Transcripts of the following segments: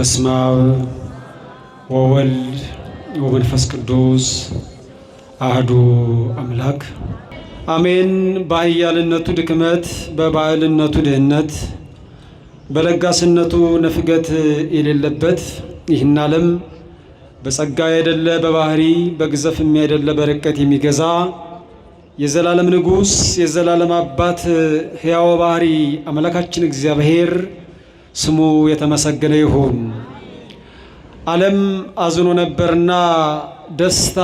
በስመ አብ ወወልድ ወመንፈስ ቅዱስ አሐዱ አምላክ አሜን። በኃያልነቱ ድክመት በባዕልነቱ ድህነት በለጋስነቱ ንፍገት የሌለበት ይህን ዓለም በጸጋ አይደለ በባህሪ በግዘፍም አይደለ በርቀት የሚገዛ የዘላለም ንጉሥ የዘላለም አባት ሕያው ባህሪ አምላካችን እግዚአብሔር ስሙ የተመሰገነ ይሁን። ዓለም አዝኖ ነበርና ደስታ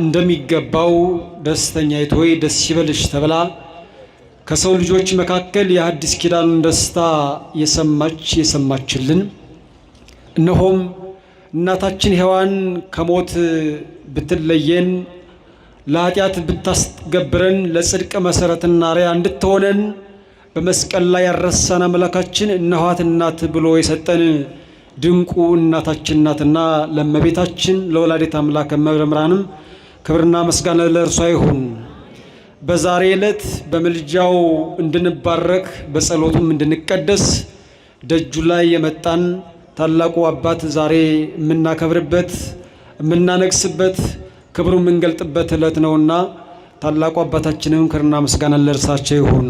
እንደሚገባው ደስተኛይቱ ሆይ ደስ ይበልሽ ተብላ ከሰው ልጆች መካከል የሐዲስ ኪዳኑን ደስታ የሰማችልን እነሆም እናታችን ሔዋን ከሞት ብትለየን ለኃጢአት ብታስገብረን ለጽድቅ መሰረትና ሪያ እንድትሆነን በመስቀል ላይ ያረሳን አምላካችን እነኋት እናት ብሎ የሰጠን ድንቁ እናታችን ናትና ለእመቤታችን ለወላዲተ አምላክ እመብርሃንም ክብርና ምስጋና ለእርሷ ይሁን። በዛሬ ዕለት በምልጃው እንድንባረክ በጸሎቱም እንድንቀደስ ደጁ ላይ የመጣን ታላቁ አባት ዛሬ የምናከብርበት የምናነግስበት ክብሩ የምንገልጥበት ዕለት ነውና ታላቁ አባታችንም ክብርና ምስጋና ለእርሳቸው ይሁን።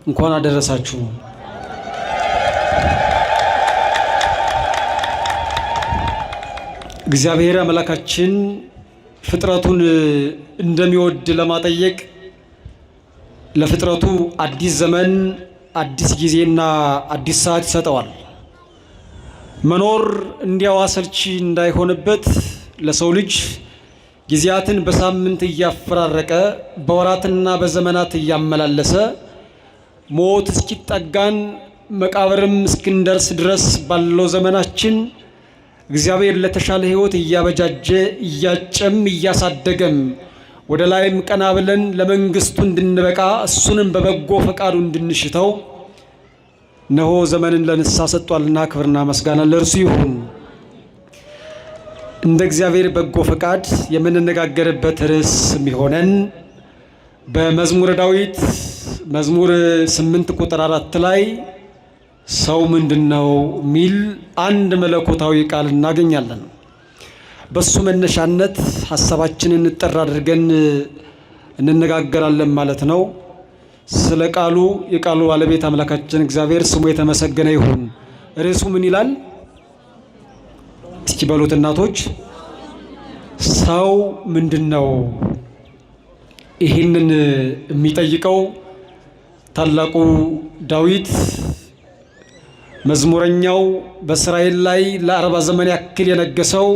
እንኳን አደረሳችሁ። እግዚአብሔር አምላካችን ፍጥረቱን እንደሚወድ ለማጠየቅ ለፍጥረቱ አዲስ ዘመን አዲስ ጊዜና አዲስ ሰዓት ይሰጠዋል። መኖር እንዲያው አሰልቺ እንዳይሆንበት ለሰው ልጅ ጊዜያትን በሳምንት እያፈራረቀ በወራትና በዘመናት እያመላለሰ ሞት እስኪጠጋን መቃብርም እስክንደርስ ድረስ ባለው ዘመናችን እግዚአብሔር ለተሻለ ሕይወት እያበጃጀ እያጨም እያሳደገም ወደ ላይም ቀና ብለን ለመንግስቱ እንድንበቃ እሱንም በበጎ ፈቃዱ እንድንሽተው እነሆ ዘመንን ለንስሐ ሰጥቷልና ክብርና ምስጋና ለእርሱ ይሁን። እንደ እግዚአብሔር በጎ ፈቃድ የምንነጋገርበት ርዕስ የሚሆነን በመዝሙረ ዳዊት መዝሙር 8 ቁጥር 4 ላይ ሰው ምንድነው ሚል አንድ መለኮታዊ ቃል እናገኛለን። በሱ መነሻነት ሐሳባችንን እንጠራ አድርገን እንነጋገራለን ማለት ነው። ስለ ቃሉ የቃሉ ባለቤት አምላካችን እግዚአብሔር ስሙ የተመሰገነ ይሁን። ርዕሱ ምን ይላል? እስኪ በሉት እናቶች፣ ሰው ምንድነው? ይህንን የሚጠይቀው ታላቁ ዳዊት መዝሙረኛው በእስራኤል ላይ ለ40 ዘመን ያክል የነገሰው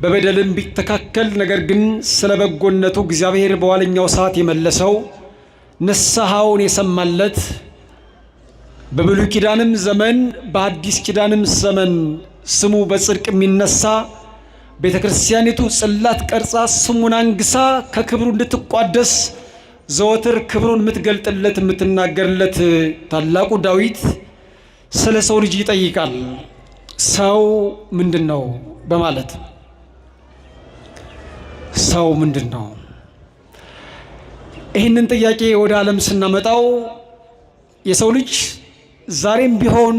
በበደልም ቢተካከል ነገር ግን ስለ በጎነቱ እግዚአብሔር በኋለኛው ሰዓት የመለሰው ንስሐውን የሰማለት በብሉይ ኪዳንም ዘመን በአዲስ ኪዳንም ዘመን ስሙ በጽድቅ የሚነሳ ቤተ ክርስቲያኒቱ ጽላት ቀርጻ ስሙን አንግሳ ከክብሩ እንድትቋደስ ዘወትር ክብሩን የምትገልጥለት የምትናገርለት ታላቁ ዳዊት ስለ ሰው ልጅ ይጠይቃል። ሰው ምንድነው በማለት ሰው ምንድነው? ይህንን ጥያቄ ወደ ዓለም ስናመጣው የሰው ልጅ ዛሬም ቢሆን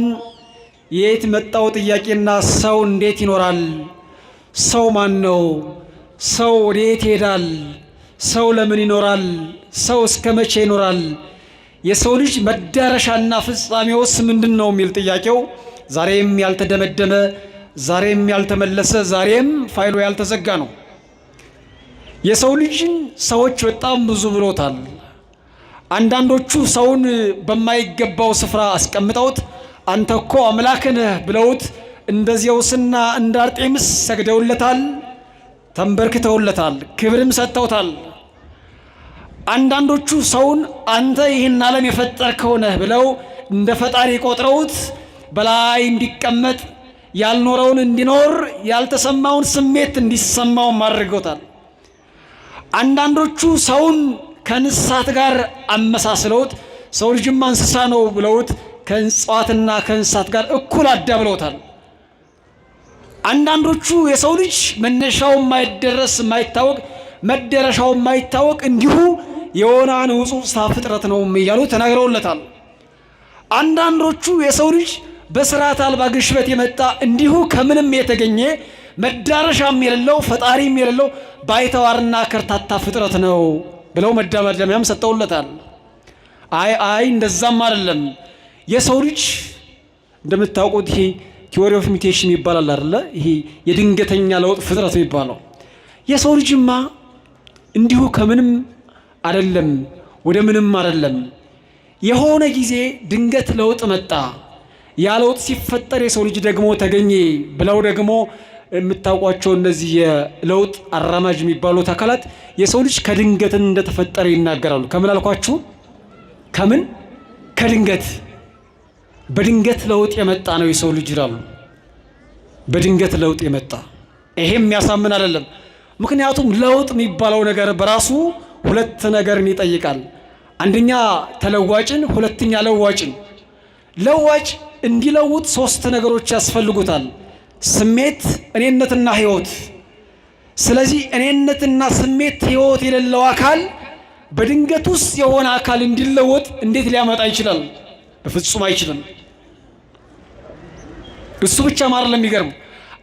የት መጣው ጥያቄና ሰው እንዴት ይኖራል? ሰው ማን ነው? ሰው ወዴት ይሄዳል? ሰው ለምን ይኖራል? ሰው እስከ መቼ ይኖራል? የሰው ልጅ መዳረሻና ፍጻሜውስ ምንድነው የሚል ጥያቄው ዛሬም ያልተደመደመ ዛሬም ያልተመለሰ ዛሬም ፋይሉ ያልተዘጋ ነው። የሰው ልጅን ሰዎች በጣም ብዙ ብሎታል። አንዳንዶቹ ሰውን በማይገባው ስፍራ አስቀምጠውት አንተ እኮ አምላክ ነህ ብለውት እንደ ዜውስና እንደ አርጤምስ ሰግደውለታል፣ ተንበርክተውለታል፣ ክብርም ሰጥተውታል። አንዳንዶቹ ሰውን አንተ ይህን ዓለም የፈጠርከው ነህ ብለው እንደ ፈጣሪ ቆጥረውት በላይ እንዲቀመጥ ያልኖረውን እንዲኖር ያልተሰማውን ስሜት እንዲሰማው አድርገውታል። አንዳንዶቹ ሰውን ከእንስሳት ጋር አመሳስለውት ሰው ልጅም እንስሳ ነው ብለውት ከእጽዋትና ከእንስሳት ጋር እኩል አዳብለውታል። አንዳንዶቹ የሰው ልጅ መነሻው የማይደረስ የማይታወቅ መደረሻው የማይታወቅ እንዲሁ የሆነ ንጹሕ ፍጥረት ነው እያሉ ተናግረውለታል። አንዳንዶቹ የሰው ልጅ በስርዓት አልባ ግሽበት የመጣ እንዲሁ ከምንም የተገኘ መዳረሻም የሌለው ፈጣሪም የሌለው ባይተዋርና ከርታታ ፍጥረት ነው ብለው መደምደሚያም ሰጠውለታል። አይ እንደዛም አይደለም። የሰው ልጅ እንደምታውቁት ይሄ ቲዎሪ ኦፍ ሚውቴሽን ይባላል አይደለ? ይሄ የድንገተኛ ለውጥ ፍጥረት የሚባለው የሰው ልጅማ እንዲሁ ከምንም አይደለም ወደ ምንም አይደለም። የሆነ ጊዜ ድንገት ለውጥ መጣ። ያ ለውጥ ሲፈጠር የሰው ልጅ ደግሞ ተገኘ ብለው ደግሞ የምታውቋቸው እነዚህ የለውጥ አራማጅ የሚባሉት አካላት የሰው ልጅ ከድንገት እንደተፈጠረ ይናገራሉ። ከምን አልኳችሁ? ከምን? ከድንገት። በድንገት ለውጥ የመጣ ነው የሰው ልጅ ይላሉ። በድንገት ለውጥ የመጣ ይሄም የሚያሳምን አይደለም። ምክንያቱም ለውጥ የሚባለው ነገር በራሱ ሁለት ነገርን ይጠይቃል። አንደኛ ተለዋጭን፣ ሁለተኛ ለዋጭን። ለዋጭ እንዲለውጥ ሶስት ነገሮች ያስፈልጉታል። ስሜት፣ እኔነትና ህይወት። ስለዚህ እኔነትና ስሜት ህይወት የሌለው አካል በድንገት ውስጥ የሆነ አካል እንዲለወጥ እንዴት ሊያመጣ ይችላል? በፍጹም አይችልም። እሱ ብቻ ማለት ለሚገርም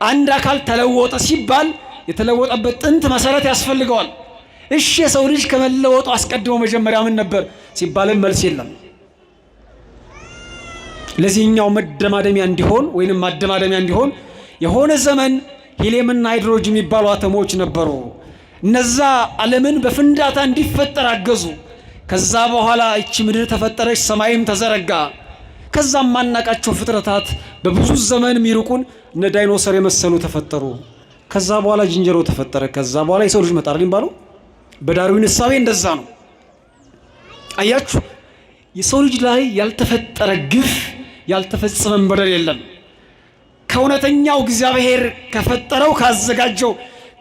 አንድ አካል ተለወጠ ሲባል የተለወጠበት ጥንት መሰረት ያስፈልገዋል። እሺ የሰው ልጅ ከመለወጡ አስቀድሞ መጀመሪያ ምን ነበር ሲባልም መልስ የለም። ለዚህኛው መደማደሚያ እንዲሆን ወይንም ማደማደሚያ እንዲሆን የሆነ ዘመን ሂሊየምና ሃይድሮጅን የሚባሉ አተሞች ነበሩ። እነዛ ዓለምን በፍንዳታ እንዲፈጠር አገዙ። ከዛ በኋላ እቺ ምድር ተፈጠረች፣ ሰማይም ተዘረጋ። ከዛም ማናቃቸው ፍጥረታት በብዙ ዘመን የሚርቁን እነ ዳይኖሰር የመሰሉ ተፈጠሩ። ከዛ በኋላ ዝንጀሮ ተፈጠረ። ከዛ በኋላ የሰው ልጅ መጣ አይደል? በዳርዊን እሳቤ እንደዛ ነው። አያችሁ፣ የሰው ልጅ ላይ ያልተፈጠረ ግፍ ያልተፈጸመ በደል የለም። ከእውነተኛው እግዚአብሔር ከፈጠረው ካዘጋጀው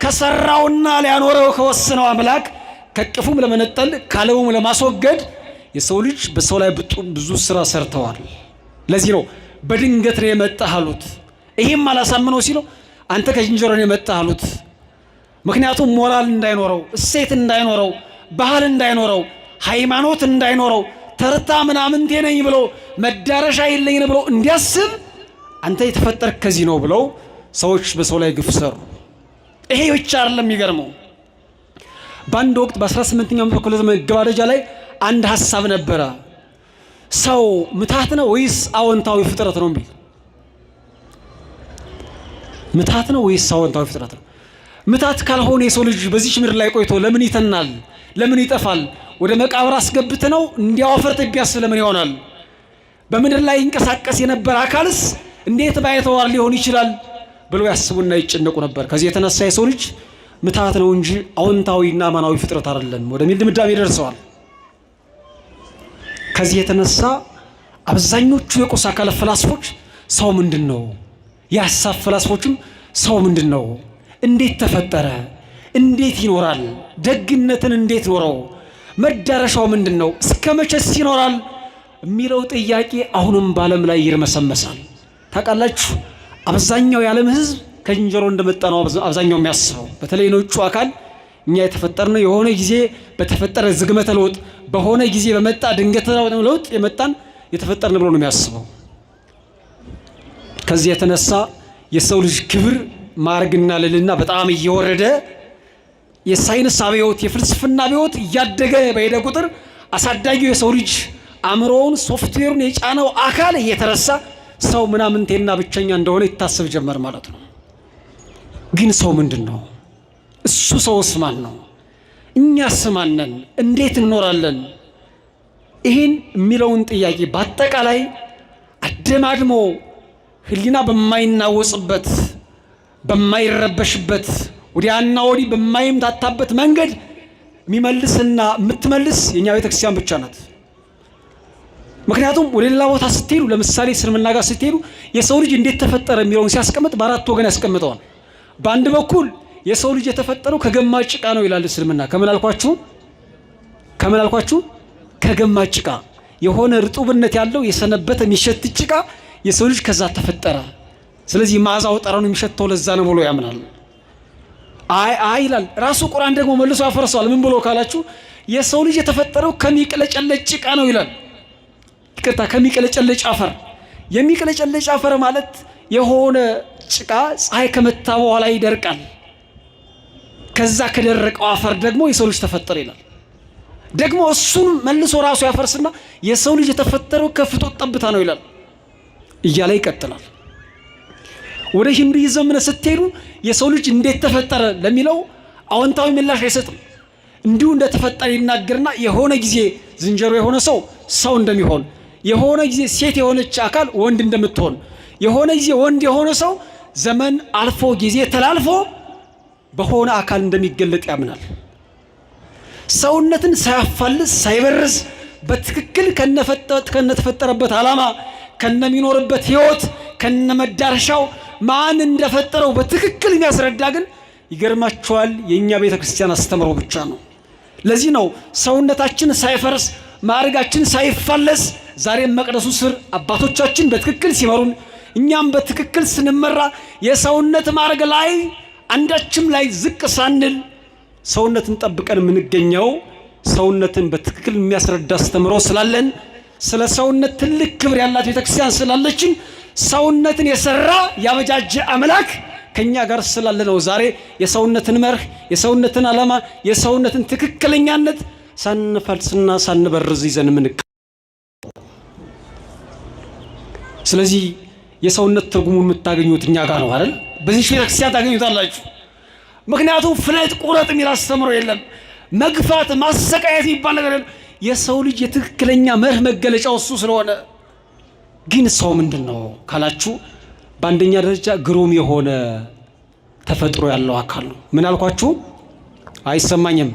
ከሰራውና ሊያኖረው ከወሰነው አምላክ ከቅፉም ለመነጠል ካለውም ለማስወገድ የሰው ልጅ በሰው ላይ ብዙ ስራ ሰርተዋል። ለዚህ ነው በድንገት ነው የመጣህ አሉት። ይሄም አላሳምነው ሲለው አንተ ከዝንጀሮ ነው የመጣህ አሉት። ምክንያቱም ሞራል እንዳይኖረው፣ እሴት እንዳይኖረው፣ ባህል እንዳይኖረው፣ ሃይማኖት እንዳይኖረው፣ ተርታ ምናምን ነኝ ብሎ መዳረሻ የለኝ ብሎ እንዲያስብ አንተ የተፈጠርክ ከዚህ ነው ብለው ሰዎች በሰው ላይ ግፍ ሰሩ። ይሄ ብቻ አይደለም የሚገርመው። በአንድ ወቅት በ18ኛው መቶ ክፍለ ዘመን መገባደጃ ላይ አንድ ሐሳብ ነበረ። ሰው ምታት ነው ወይስ አዎንታዊ ፍጥረት ነው የሚል። ምታት ነው ወይስ አዎንታዊ ፍጥረት ነው? ምታት ካልሆነ የሰው ልጅ በዚህ ምድር ላይ ቆይቶ ለምን ይተናል? ለምን ይጠፋል? ወደ መቃብር አስገብተ ነው እንዲያወፈር ቢያስ ለምን ይሆናል? በምድር ላይ ይንቀሳቀስ የነበረ አካልስ እንዴት ባይተዋር ሊሆን ይችላል ብለው ያስቡና ይጨነቁ ነበር። ከዚህ የተነሳ የሰው ልጅ ምታት ነው እንጂ አዎንታዊና አማናዊ ፍጥረት አይደለም ወደሚል ድምዳሜ ደርሰዋል። ከዚህ የተነሳ አብዛኞቹ የቁስ አካል ፈላስፎች ሰው ምንድነው፣ የሐሳብ ፈላስፎችም ሰው ምንድነው፣ እንዴት ተፈጠረ፣ እንዴት ይኖራል፣ ደግነትን እንዴት ኖረው፣ መዳረሻው ምንድነው፣ እስከ መቼስ ይኖራል የሚለው ጥያቄ አሁንም በዓለም ላይ ይርመሰመሳል። ታውቃላችሁ፣ አብዛኛው የዓለም ሕዝብ ከዝንጀሮ እንደመጣ ነው አብዛኛው የሚያስበው። በተለይ ነጩ አካል እኛ የተፈጠርነው የሆነ ጊዜ በተፈጠረ ዝግመተ ለውጥ በሆነ ጊዜ በመጣ ድንገት ለውጥ የመጣን የተፈጠርን ብሎ ነው የሚያስበው። ከዚህ የተነሳ የሰው ልጅ ክብር ማርግና ልልና በጣም እየወረደ የሳይንስ አብዮት የፍልስፍና አብዮት እያደገ በሄደ ቁጥር አሳዳጊው የሰው ልጅ አእምሮውን ሶፍትዌሩን የጫነው አካል እየተረሳ ሰው ምናምንቴና ብቸኛ እንደሆነ ይታሰብ ጀመር ማለት ነው። ግን ሰው ምንድነው? እሱ ሰውስ ማን ነው? እኛስ ማን ነን? እንዴት እንኖራለን? ይህን የሚለውን ጥያቄ በአጠቃላይ አደማድሞ ህሊና በማይናወጽበት በማይረበሽበት ወዲያና ወዲህ በማይምታታበት መንገድ የሚመልስና የምትመልስ የኛ ቤተክርስቲያን ብቻ ናት። ምክንያቱም ወደ ሌላ ቦታ ስትሄዱ ለምሳሌ እስልምና ጋር ስትሄዱ የሰው ልጅ እንዴት ተፈጠረ የሚለውን ሲያስቀምጥ በአራት ወገን ያስቀምጠዋል። በአንድ በኩል የሰው ልጅ የተፈጠረው ከገማጭ ጭቃ ነው ይላል እስልምና። ከምን አልኳችሁ? ከገማጭ ጭቃ የሆነ ርጡብነት ያለው የሰነበተ የሚሸት ጭቃ የሰው ልጅ ከዛ ተፈጠረ። ስለዚህ መዓዛው ጠረኑ የሚሸተው ለዛ ነው ብሎ ያምናል። አይ ይላል ራሱ ቁርአን ደግሞ መልሶ ያፈርሰዋል። ምን ብሎ ካላችሁ የሰው ልጅ የተፈጠረው ከሚቀለጨለጭ ጭቃ ነው ይላል። ይቅርታ፣ ከሚቀለጨለጭ አፈር። የሚቅለጨለጭ አፈር ማለት የሆነ ጭቃ ፀሐይ ከመታ በኋላ ይደርቃል። ከዛ ከደረቀው አፈር ደግሞ የሰው ልጅ ተፈጠረ ይላል። ደግሞ እሱን መልሶ ራሱ ያፈርስና የሰው ልጅ የተፈጠረው ከፍቶት ጠብታ ነው ይላል እያለ ይቀጥላል። ወደ ሂንዱይዝም ስትሄዱ የሰው ልጅ እንዴት ተፈጠረ ለሚለው አዎንታዊ ምላሽ አይሰጥም። እንዲሁ እንደተፈጠረ ይናገርና የሆነ ጊዜ ዝንጀሮ የሆነ ሰው ሰው እንደሚሆን፣ የሆነ ጊዜ ሴት የሆነች አካል ወንድ እንደምትሆን፣ የሆነ ጊዜ ወንድ የሆነ ሰው ዘመን አልፎ ጊዜ ተላልፎ በሆነ አካል እንደሚገለጥ ያምናል። ሰውነትን ሳያፋልስ ሳይበርዝ በትክክል ከነተፈጠረበት ዓላማ ከነሚኖርበት ህይወት ከነመዳረሻው ማን እንደፈጠረው በትክክል የሚያስረዳ ግን ይገርማቸዋል የኛ ቤተክርስቲያን አስተምሮ ብቻ ነው። ለዚህ ነው ሰውነታችን ሳይፈርስ ማዕረጋችን ሳይፋለስ ዛሬም መቅደሱ ስር አባቶቻችን በትክክል ሲመሩን እኛም በትክክል ስንመራ የሰውነት ማዕረግ ላይ አንዳችም ላይ ዝቅ ሳንል ሰውነትን ጠብቀን የምንገኘው ሰውነትን በትክክል የሚያስረዳ አስተምሮ ስላለን ስለ ሰውነት ትልቅ ክብር ያላት ቤተክርስቲያን ስላለችን ሰውነትን የሰራ ያበጃጀ አምላክ ከኛ ጋር ስላለ ነው ዛሬ የሰውነትን መርህ የሰውነትን ዓላማ የሰውነትን ትክክለኛነት ሳንፈልስና ሳንበርዝ ይዘን ምንቀ ስለዚህ የሰውነት ትርጉሙን የምታገኙት እኛ ጋር ነው አይደል? በዚህ ቤተክርስቲያን ታገኙታላችሁ። ምክንያቱም ፍለጥ ቁረጥ የሚል አስተምሮ የለም። መግፋት ማሰቃየት የሚባል ነገር የለም። የሰው ልጅ የትክክለኛ መርህ መገለጫው እሱ ስለሆነ ግን ሰው ምንድነው ካላችሁ በአንደኛ ደረጃ ግሩም የሆነ ተፈጥሮ ያለው አካል ነው። ምን አልኳችሁ? አይሰማኝም።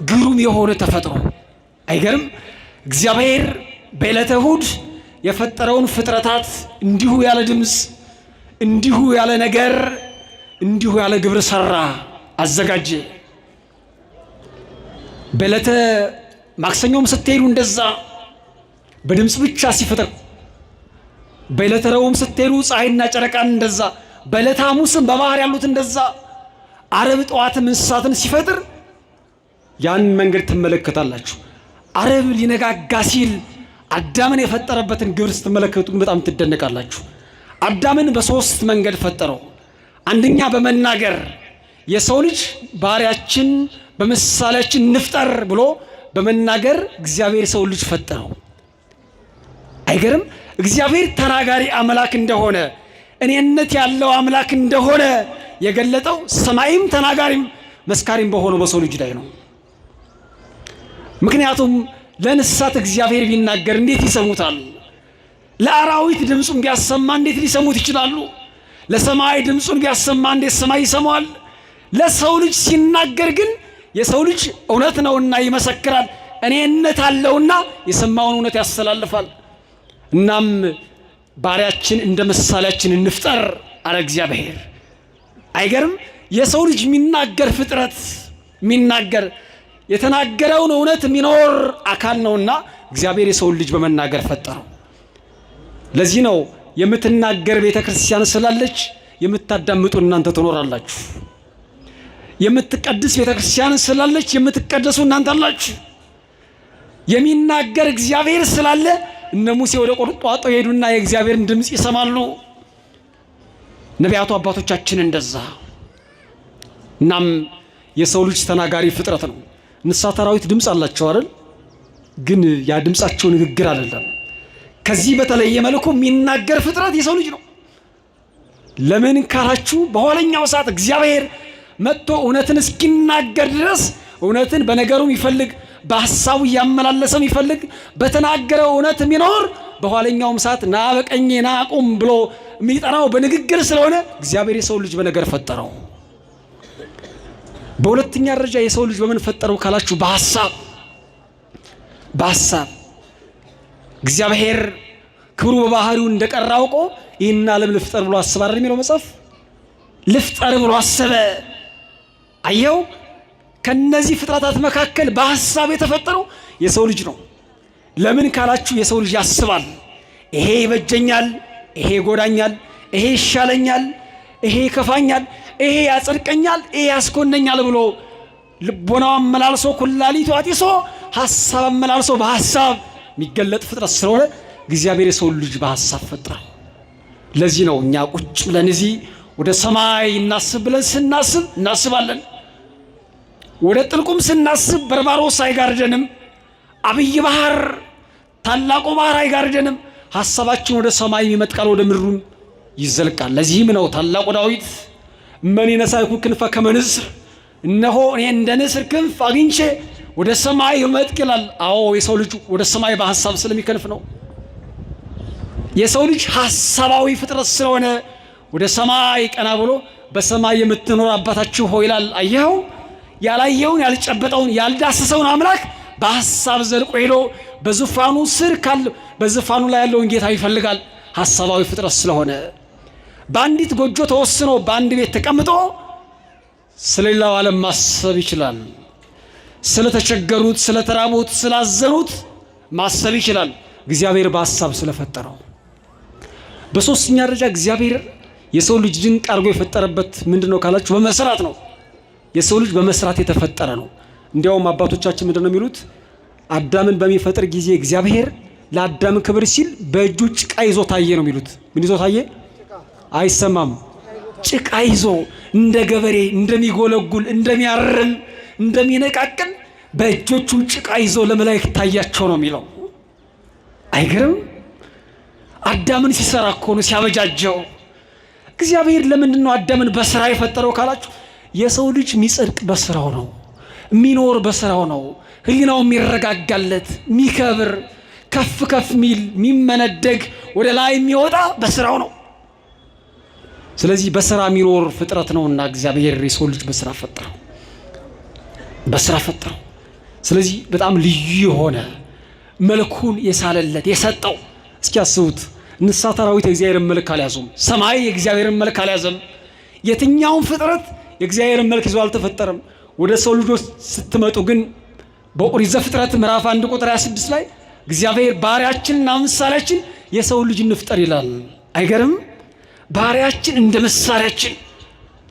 ግሩም የሆነ ተፈጥሮ አይገርም? እግዚአብሔር በዕለተ እሑድ የፈጠረውን ፍጥረታት እንዲሁ ያለ ድምፅ እንዲሁ ያለ ነገር እንዲሁ ያለ ግብር ሰራ አዘጋጀ። በዕለተ ማክሰኞም ስትሄዱ እንደዛ በድምፅ ብቻ ሲፈጥር፣ በዕለተ ረቡዕም ስትሄዱ ፀሐይና ጨረቃን እንደዛ፣ በዕለተ ሐሙስም በባህር ያሉት እንደዛ፣ ዓርብ ጠዋትም እንስሳትን ሲፈጥር ያን መንገድ ትመለከታላችሁ። ዓርብ ሊነጋጋ ሲል አዳምን የፈጠረበትን ግብር ስትመለከቱ በጣም ትደነቃላችሁ። አዳምን በሶስት መንገድ ፈጠረው። አንደኛ በመናገር የሰው ልጅ ባሪያችን በምሳሌያችን እንፍጠር ብሎ በመናገር እግዚአብሔር ሰው ልጅ ፈጠረው። አይገርም? እግዚአብሔር ተናጋሪ አምላክ እንደሆነ እኔነት ያለው አምላክ እንደሆነ የገለጠው ሰማይም ተናጋሪም መስካሪም በሆነው በሰው ልጅ ላይ ነው። ምክንያቱም ለእንስሳት እግዚአብሔር ቢናገር እንዴት ይሰሙታል? ለአራዊት ድምፁን ቢያሰማ እንዴት ሊሰሙት ይችላሉ? ለሰማይ ድምፁን ቢያሰማ እንዴት ሰማይ ይሰማዋል? ለሰው ልጅ ሲናገር ግን የሰው ልጅ እውነት ነውና ይመሰክራል፣ እኔነት አለውና የሰማውን እውነት ያስተላልፋል። እናም ባሪያችን እንደ ምሳሌያችን እንፍጠር አለ እግዚአብሔር። አይገርም? የሰው ልጅ የሚናገር ፍጥረት የሚናገር የተናገረውን እውነት የሚኖር አካል ነውና እግዚአብሔር የሰውን ልጅ በመናገር ፈጠረው። ለዚህ ነው የምትናገር ቤተክርስቲያን ስላለች የምታዳምጡ እናንተ ትኖራላችሁ። የምትቀድስ ቤተክርስቲያን ስላለች የምትቀደሱ እናንተ አላችሁ። የሚናገር እግዚአብሔር ስላለ እነ ሙሴ ወደ ቁርጧጦ ሄዱና የእግዚአብሔርን ድምፅ ይሰማሉ። ነቢያቱ አባቶቻችን እንደዛ። እናም የሰው ልጅ ተናጋሪ ፍጥረት ነው። እንስሳት አራዊት ድምፅ አላቸው አይደል? ግን ያ ድምፃቸው ንግግር አይደለም። ከዚህ በተለየ መልኩ የሚናገር ፍጥረት የሰው ልጅ ነው። ለምን ካላችሁ በኋለኛው ሰዓት እግዚአብሔር መጥቶ እውነትን እስኪናገር ድረስ እውነትን በነገሩም ይፈልግ በሐሳቡ እያመላለሰም ይፈልግ በተናገረው እውነት የሚኖር በኋለኛውም ሰዓት ና በቀኜ ና ቁም ብሎ የሚጠራው በንግግር ስለሆነ እግዚአብሔር የሰው ልጅ በነገር ፈጠረው። በሁለተኛ ደረጃ የሰው ልጅ በምን ፈጠረው ካላችሁ በሐሳብ እግዚአብሔር ክብሩ በባህሪው እንደቀረ አውቆ ይህን ዓለም ልፍጠር ብሎ አሰበ አይደል የሚለው መጽሐፍ። ልፍጠር ብሎ አሰበ። አየው፣ ከነዚህ ፍጥረታት መካከል በሐሳብ የተፈጠረው የሰው ልጅ ነው። ለምን ካላችሁ የሰው ልጅ ያስባል። ይሄ ይበጀኛል፣ ይሄ ይጎዳኛል፣ ይሄ ይሻለኛል፣ ይሄ ይከፋኛል፣ ይሄ ያጸድቀኛል፣ ይሄ ያስኮነኛል ብሎ ልቦናው አመላልሶ ኩላሊቱ አጢሶ ሐሳብ አመላልሶ በሐሳብ የሚገለጥ ፍጥረት ስለሆነ እግዚአብሔር የሰው ልጅ በሐሳብ ፈጠረው። ለዚህ ነው እኛ ቁጭ ብለን እዚህ ወደ ሰማይ እናስብ ብለን ስናስብ እናስባለን። ወደ ጥልቁም ስናስብ በርባሮስ አይጋርደንም፣ አብይ ባህር ታላቁ ባህር አይጋርደንም። ሐሳባችን ወደ ሰማይ ይመጥቃል፣ ወደ ምድሩም ይዘልቃል። ለዚህም ነው ታላቁ ዳዊት እመኒ ነሣእኩ ክንፈ ከመ ንስር፣ እነሆ እኔ እንደ ንስር ክንፍ አግኝቼ ወደ ሰማይ እመጥቅ ይላል። አዎ የሰው ልጅ ወደ ሰማይ በሐሳብ ስለሚከንፍ ነው። የሰው ልጅ ሐሳባዊ ፍጥረት ስለሆነ ወደ ሰማይ ቀና ብሎ በሰማይ የምትኖር አባታችሁ ሆይ ይላል። አየኸው? ያላየውን ያልጨበጠውን ያልዳሰሰውን አምላክ በሐሳብ ዘልቆ ሄዶ በዙፋኑ ስር በዙፋኑ ላይ ያለውን ጌታ ይፈልጋል። ሐሳባዊ ፍጥረት ስለሆነ በአንዲት ጎጆ ተወስኖ በአንድ ቤት ተቀምጦ ስለሌላው ዓለም ማሰብ ይችላል። ስለተቸገሩት፣ ስለተራቡት፣ ስላዘኑት ማሰብ ይችላል። እግዚአብሔር በሐሳብ ስለፈጠረው። በሶስተኛ ደረጃ እግዚአብሔር የሰው ልጅ ድንቅ አድርጎ የፈጠረበት ምንድነው ካላችሁ በመስራት ነው። የሰው ልጅ በመስራት የተፈጠረ ነው። እንዲያውም አባቶቻችን ምንድነው የሚሉት? አዳምን በሚፈጥር ጊዜ እግዚአብሔር ለአዳም ክብር ሲል በእጁ ጭቃ ይዞ ታየ ነው የሚሉት። ምን ይዞ ታየ? አይሰማም። ጭቃ ይዞ እንደ ገበሬ እንደሚጎለጉል፣ እንደሚያርም፣ እንደሚነቃቅል በእጆቹ ጭቃ ይዞ ለመላእክት ታያቸው ነው የሚለው። አይገርም? አዳምን ሲሰራ እኮ ነው ሲያበጃጀው። እግዚአብሔር ለምንድን ነው አዳምን በስራ የፈጠረው ካላችሁ የሰው ልጅ የሚጸድቅ በስራው ነው፣ የሚኖር በስራው ነው፣ ህሊናው የሚረጋጋለት፣ የሚከብር፣ ከፍ ከፍ ሚል፣ የሚመነደግ፣ ወደ ላይ የሚወጣ በስራው ነው። ስለዚህ በስራ የሚኖር ፍጥረት ነውና እግዚአብሔር የሰው ልጅ በስራ ፈጠረው። ስለዚህ በጣም ልዩ የሆነ መልኩን የሳለለት የሰጠው። እስኪ አስቡት፣ እንስሳት አራዊት የእግዚአብሔርን መልክ አልያዙም። ሰማይ የእግዚአብሔርን መልክ አልያዘም። የትኛውም ፍጥረት የእግዚአብሔርን መልክ ይዞ አልተፈጠረም። ወደ ሰው ልጆች ስትመጡ ግን በኦሪት ዘፍጥረት ምዕራፍ 1 ቁጥር 26 ላይ እግዚአብሔር ባሪያችንና ምሳሌያችን የሰው ልጅ እንፍጠር ይላል። አይገርም? ባሪያችን እንደ ምሳሌያችን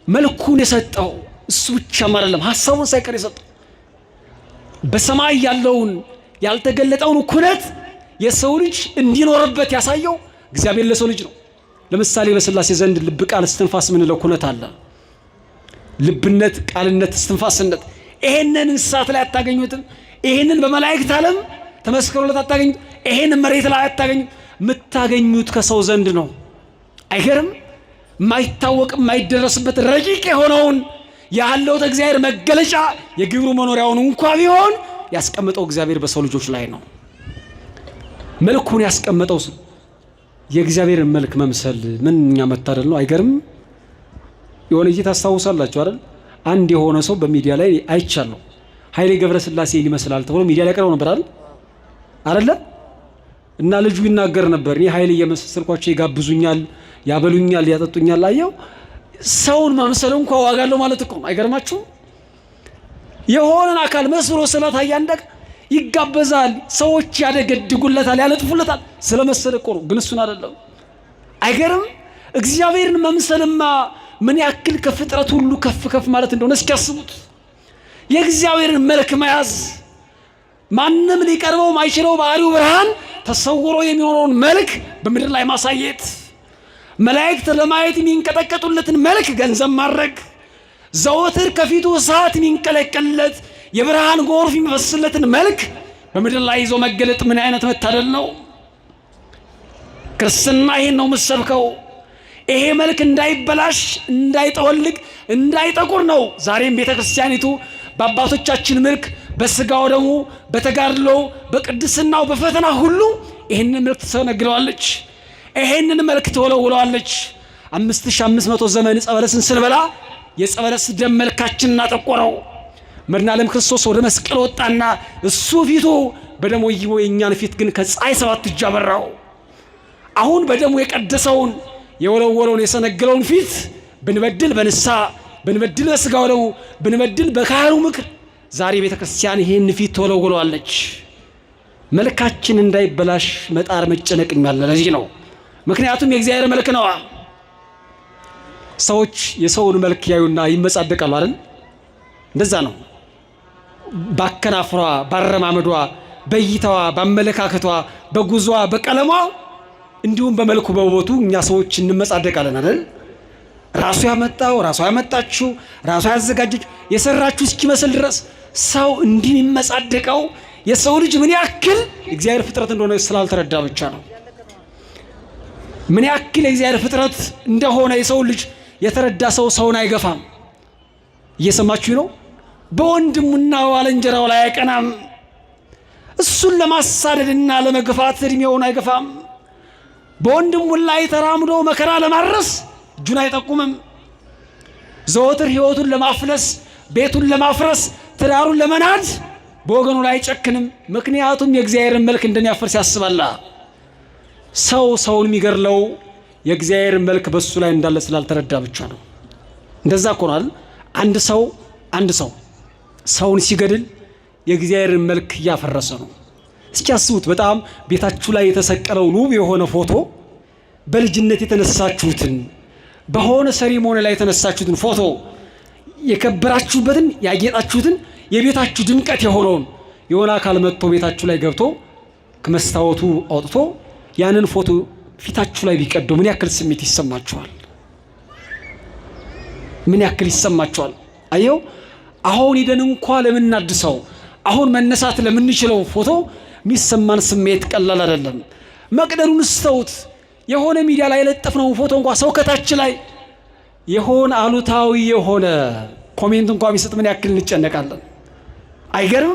መልኩን የሰጠው እሱ ብቻም አይደለም፣ ሐሳቡን ሳይቀር የሰጠው በሰማይ ያለውን ያልተገለጠውን ኩነት የሰው ልጅ እንዲኖርበት ያሳየው እግዚአብሔር ለሰው ልጅ ነው። ለምሳሌ በሥላሴ ዘንድ ልብ፣ ቃል፣ እስትንፋስ ምንለው ኩነት አለ። ልብነት፣ ቃልነት፣ እስትንፋስነት። ይሄንን እንስሳት ላይ አታገኙትም። ይሄንን በመላእክት ዓለም ተመስክሮለት አታገኙት። ይሄንን መሬት ላይ አታገኙት። የምታገኙት ከሰው ዘንድ ነው። አይገርም? የማይታወቅ የማይደረስበት ረቂቅ የሆነውን ያለው እግዚአብሔር መገለጫ የግብሩ መኖሪያውን እንኳ ቢሆን ያስቀመጠው እግዚአብሔር በሰው ልጆች ላይ ነው። መልኩን ያስቀመጠው የእግዚአብሔርን መልክ መምሰል ምንኛ መታደል ነው። አይገርም? የሆነ ጊዜ ታስታውሳላችሁ አይደል? አንድ የሆነ ሰው በሚዲያ ላይ አይቻለሁ። ኃይሌ ገብረስላሴ ይመስላል ተብሎ ሚዲያ ላይ ቀርቦ ነበር አይደል? እና ልጁ ይናገር ነበር። እኔ ኃይሌ እየመሰልኳቸው ይጋብዙኛል፣ ያበሉኛል፣ ያጠጡኛል። አየው ሰውን መምሰል እንኳን ዋጋ አለው ማለት እኮ ነው። አይገርማችሁም? የሆነን አካል መስሎ ስለታየ አንደቅ ይጋበዛል፣ ሰዎች ያደገድጉለታል፣ ያለጥፉለታል። ስለመሰለ እኮ ነው፣ ግን እሱን አይደለም። አይገርም? እግዚአብሔርን መምሰልማ ምን ያክል ከፍጥረት ሁሉ ከፍ ከፍ ማለት እንደሆነ እስኪያስቡት። የእግዚአብሔርን መልክ መያዝ ማንም ሊቀርበው ማይችለው ባህሪው ብርሃን ተሰውሮ የሚኖረውን መልክ በምድር ላይ ማሳየት፣ መላእክት ለማየት የሚንቀጠቀጡለትን መልክ ገንዘብ ማድረግ፣ ዘወትር ከፊቱ እሳት የሚንቀለቀልለት የብርሃን ጎርፍ የሚፈስለትን መልክ በምድር ላይ ይዞ መገለጥ ምን አይነት መታደል ነው! ክርስትና ይሄን ነው የምትሰብከው። ይሄ መልክ እንዳይበላሽ፣ እንዳይጠወልግ፣ እንዳይጠቁር ነው ዛሬም ቤተክርስቲያኒቱ በአባቶቻችን መልክ በስጋው ደሙ በተጋድሎ በቅድስናው በፈተና ሁሉ ይሄንን መልክ ትሰነግለዋለች፣ ይሄንን መልክ ትወለውለዋለች። 5500 ዘመን ጸበለስን ስንበላ የጸበለስ ደም መልካችንን አጠቆረው። መድኃኔዓለም ክርስቶስ ወደ መስቀል ወጣና እሱ ፊቱ በደሙ ይቦ የኛን ፊት ግን ከፀሐይ 7 እጅ አበራው። አሁን በደሙ የቀደሰውን የወለወለውን የሰነገለውን ፊት ብንበድል በንስሐ ብንበድል በስጋው ደሙ ብንበድል በካህኑ ምክር ዛሬ ቤተክርስቲያን ይሄን ፊት ትወለውለዋለች። መልካችን እንዳይበላሽ መጣር መጨነቅ ያለ ለዚህ ነው። ምክንያቱም የእግዚአብሔር መልክ ነው። ሰዎች የሰውን መልክ ያዩና ይመጻደቃሉ አይደል? እንደዛ ነው። ባከናፍሯ፣ ባረማመዷ፣ በይታዋ፣ ባመለካከቷ፣ በጉዟ በቀለሟ እንዲሁም በመልኩ በውበቱ እኛ ሰዎች እንመጻደቃለን አይደል? ራሱ ያመጣው ራሱ ያመጣችው ራሱ ያዘጋጀችው የሰራችሁ እስኪመስል ድረስ ሰው እንዲህ የሚመጻደቀው የሰው ልጅ ምን ያክል እግዚአብሔር ፍጥረት እንደሆነ ስላልተረዳ ብቻ ነው። ምን ያክል የእግዚአብሔር ፍጥረት እንደሆነ የሰው ልጅ የተረዳ ሰው ሰውን አይገፋም። እየሰማችሁ ነው። በወንድሙና ባልንጀራው ላይ አይቀናም። እሱን ለማሳደድና ለመግፋት እድሜውን አይገፋም። በወንድሙ ላይ ተራምዶ መከራ ለማድረስ እጁን አይጠቁምም። ዘወትር ሕይወቱን ለማፍለስ፣ ቤቱን ለማፍረስ፣ ትዳሩን ለመናድ በወገኑ ላይ አይጨክንም። ምክንያቱም የእግዚአብሔርን መልክ እንደሚያፈርስ ያስባላ። ሰው ሰውን የሚገድለው የእግዚአብሔርን መልክ በሱ ላይ እንዳለ ስላልተረዳ ብቻ ነው። እንደዛ ኮናል። አንድ ሰው ሰውን ሲገድል የእግዚአብሔርን መልክ እያፈረሰ ነው። እስኪ አስቡት። በጣም ቤታችሁ ላይ የተሰቀለው ውብ የሆነ ፎቶ በልጅነት የተነሳችሁትን በሆነ ሰሪሞኒ ላይ የተነሳችሁትን ፎቶ የከበራችሁበትን ያጌጣችሁትን የቤታችሁ ድምቀት የሆነውን የሆነ አካል መጥቶ ቤታችሁ ላይ ገብቶ ከመስታወቱ አውጥቶ ያንን ፎቶ ፊታችሁ ላይ ቢቀደው ምን ያክል ስሜት ይሰማችኋል? ምን ያክል ይሰማችኋል? አየው። አሁን ሄደን እንኳን ለምናድሰው አሁን መነሳት ለምንችለው ፎቶ የሚሰማን ስሜት ቀላል አይደለም። መቅደሉን ስተውት የሆነ ሚዲያ ላይ የለጠፍነው ፎቶ እንኳን ሰው ከታች ላይ የሆነ አሉታዊ የሆነ ኮሜንት እንኳን ቢሰጥ ምን ያክል እንጨነቃለን? አይገርም?